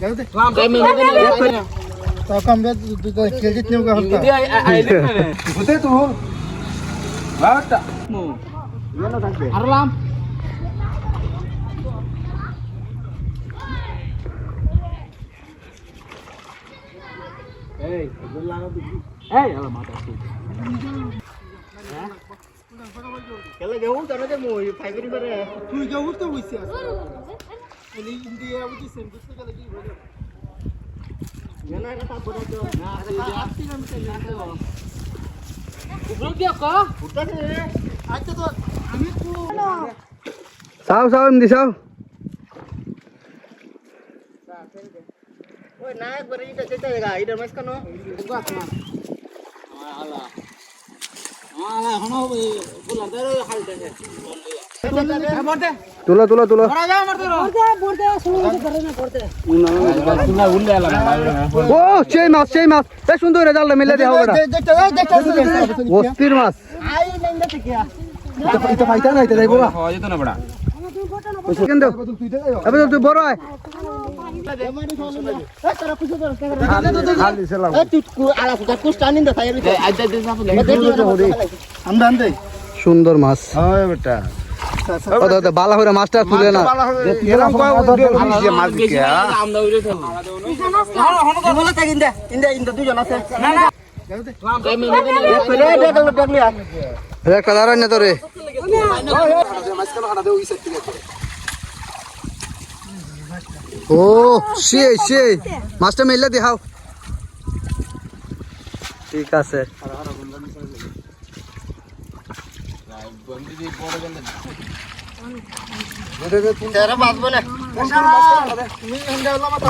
तो कम बे तो क्रेडिट नहीं होगा हल्का বুঝতে তো বাটা ये ना থাকবে আরলাম এই গুলা না দিবি এই আলা মাথা কেলা গেউ তারে যে মই ফাইবারি করে তুই গেউ তো হইছে এলি ইন্ডিয়া বুঝি সেন্টার থেকে লাগি বলে জানা এটা বড় তো না আস্তি না মিশে না উপর কি কা উঠা দে আচ্ছা তো আমি তো সাও সাও এমনি সাও ওই না একবারে এটা চেষ্টা জায়গা এটা মাছ কেন বাস না আলা আলা হনো বলা দে হালতে তুলো তুলো তুলো ও সেই মাছ বেশ সুন্দর রেজাল্ট মিলে দেওয়া অস্থির মাছ এটা পাইতা না এটা যাইবো কিন্তু এবার তুই বড় হয় সুন্দর মাছ বেটা বালা করে মাছটা তুলে না একটা দাঁড়ান না তোরে ও সেই মাছটা মেলে দেখাও ঠিক আছে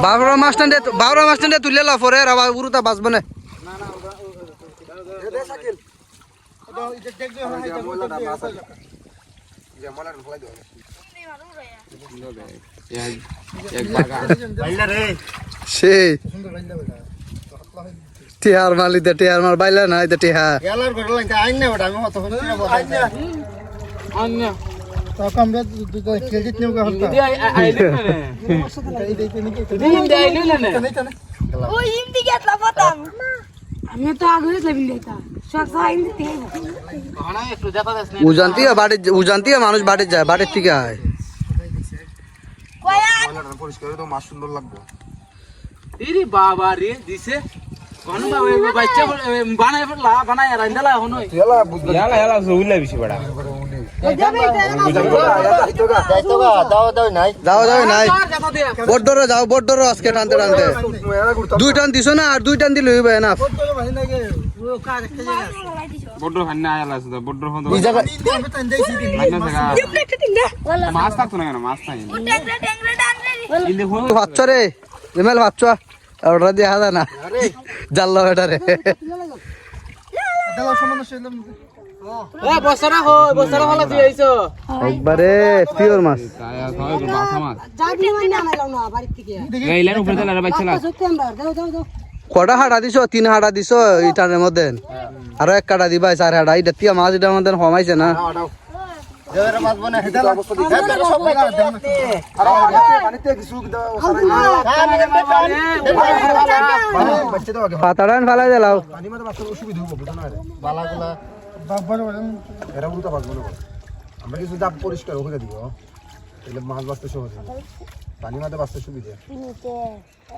বাবরা মাছটা তুলে লা পরে আবার উড়ুতা বাঁচবো না সেই টিহার মালি দে টিহার মার বাইলা না দে টিহা तो कम बे तो क्रेडिट नहीं होगा हल्का ओ हिंदी घेतला पतंग मी तो अगोदरच लविन देता स्वतः हिंदी ते উজানতি মানুষ বাড়ির যায় বাড়ির থেকে আয় कोया পরিষ্কার তো মাছ সুন্দর লাগবে ইরি বাবা রে দিছে কোন বাবা বাচ্চা বানায় ফেললা বানায় রান্দালা হনই এলা জউলা বেশি বড়া যাও নাই বড় যাও বড় আজকে টানতে দুই টান দিছো না আর দুই টান দিলে হইবে না বড় খান্না আয়ালা আছে বড় হন এই জায়গা মাছ থাকতো না কেন মাছ নাই ইন্দে হন ভাচ্ছ রে এমএল ভাচ্ছ ওটা দিয়ে হাদা না জাল্লা বেটা রে এ বছরা হলা দিয়েছো একবারে পিওর মাছ বাসা মাছ जागली महिना आणायला ना बारीक तिके গাইলার উপরে তালা বাচ্চালা सप्टेंबर जाऊ কটা হাড়া দিছো 3 হাড়া দিছো ইটার মধ্যে আর এক কাটা দিবা 4 হাড়া এটা তিয়া মাছ এটার মধ্যে কমাইছে না পাতাড়ান ফেলাই দিলাও আমরা কিছু দাব পরিষ্কার ওখানে দিব তাহলে মাছ বাঁচতে সহজ পানি মাঝে বাঁচতে সুবিধা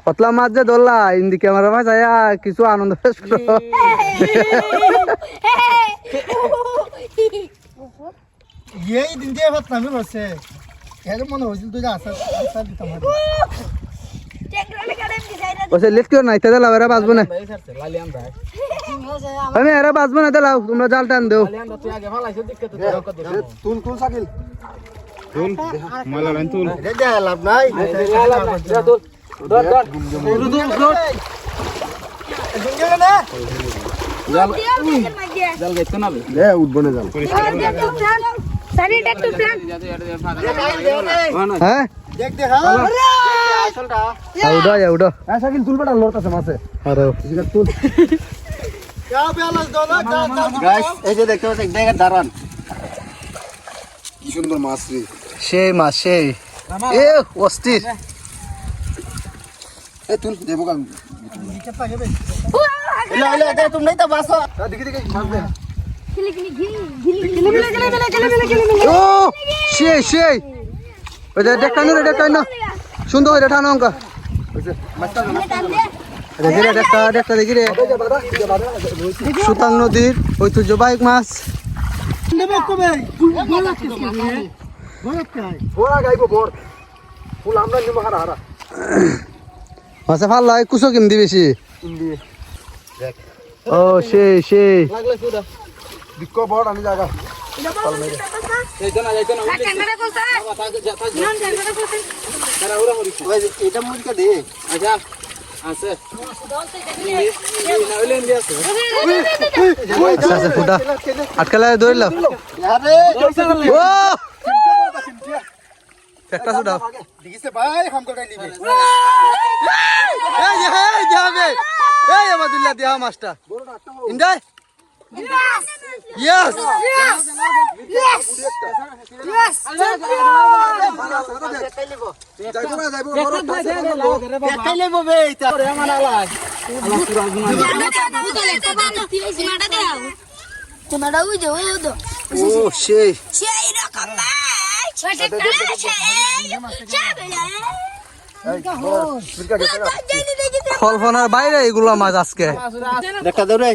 পতলা মাছ যে ধরলা ইন্দি ক্যামেরা মাছ আয়া কিছু আনন্দ পেশ করো यही दिन दिया बात ना मिलो से यार मन हो जिल तुझे आशा दिता मार टेंगराले काढेन की जायला ওসে লেট কিও নাই তেলা এরা বাজবো না লালিয়াম ভাই আমি এরা বাজবো না তেলা তোমরা জাল টান দেও লালিয়াম তুই আগে ভালাইছো দিক্কত তুল সাকিল তুল মালা লাইন তুল रे दे लाभ নাই তুল দর गुंगे ना জাল গাইতো না এ উঠবনে যাও सारी टेक टू प्लान হ্যাঁ देख दे हां चलटा উড়ো এ সাকিল তুল বেটা লড়তাছে মাছে আরে ঠিক তুল क्या बैलेंस दो ना গাইস এই যে দেখতে পাচ্ছেন দেখেন দাঁড়ান কি সুন্দর মাছ রে সেই মাছ সেই এ অস্থির এই তুল দেবো কাম এলা এলা দে তুমি নাই তো বাসো দেখি দেখি মাছ দে ও সেই সেই ওই যে দেখানো রে দেখানো সুন্দর করে টানো অঙ্ক দেখি রে দেখা দেখি রে সুতাং নদীর ঐতিহ্যবাহী মাছ নেবে কবে বড় আছে বড় কাই বড়া গাইবো বড় ফুল আমরা নিব হারা হারা মাছে ভাল লাগে কুচো কিমদি বেশি ইন্দি দেখ ও সেই লাগলে সুদা বিক্ক বড় আমি জায়গা যাইতো না ক্যামেরা করতে নাম ক্যামেরা করতে ওই এটা মুরকা দে আচ্ছা আছে না হইলে ইন্ডিয়া আছে আচ্ছা আচ্ছা ফুটা আটকালে ধরল আরে ও একটা সুটা দেখিছে ভাই হাম করে নিবে এই যাবে এই আব্দুল্লাহ দিয়া মাছটা ইন্দাই ইয়েস যাইবো না যাইবো বড় দেখাইলে ববে এটা রে মানালাই তোমাটা ওই যে ওই তো ও সেই সেই রকম ভাই ছোট কালা সেই কল্পনার বাইরে এগুলো মাছ আজকে দেখা দাও রে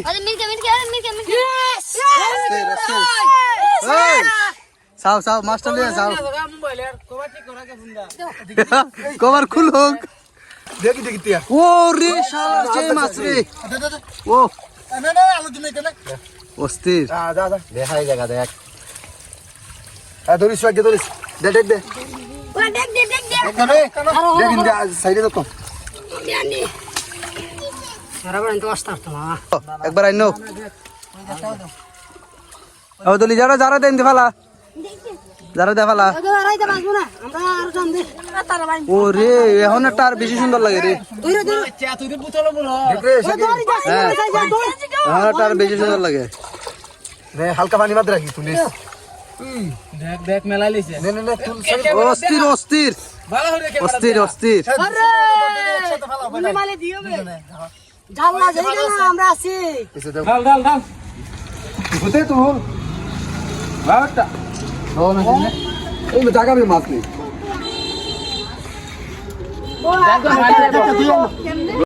এই চাও মাছটা লিয়ে যাও মোবাইলের কভার ঠিক করা কে বুন্দা কভার খুলুক দেখি দেখি তিয়া ও রে শালা সেই মাছ রে ও না না আলো দিনে কেন অস্থির যা দেখাই জায়গা দেখ ধরিস আগে ধরিস দে দেখ দে দেখা রে দেখ ইন্দি সাইডে তো একবার আইনো ও দলি যারা দেন দি ফালা যারা দে ফালা ও রে এখন তার বেশি সুন্দর লাগে রে চা তুই বুতল বলো হ্যাঁ এখন তার বেশি সুন্দর লাগে নে হালকা পানি বাদ রাখি তুলিস দেখ মেলাই লিছে নে নে নে তুল অস্থির ভালো হরে কে অস্থির আমরা আছি এসে দাও ডাল বুঝতে তুল বাটা এই জায়গা মে মাছ নেই ও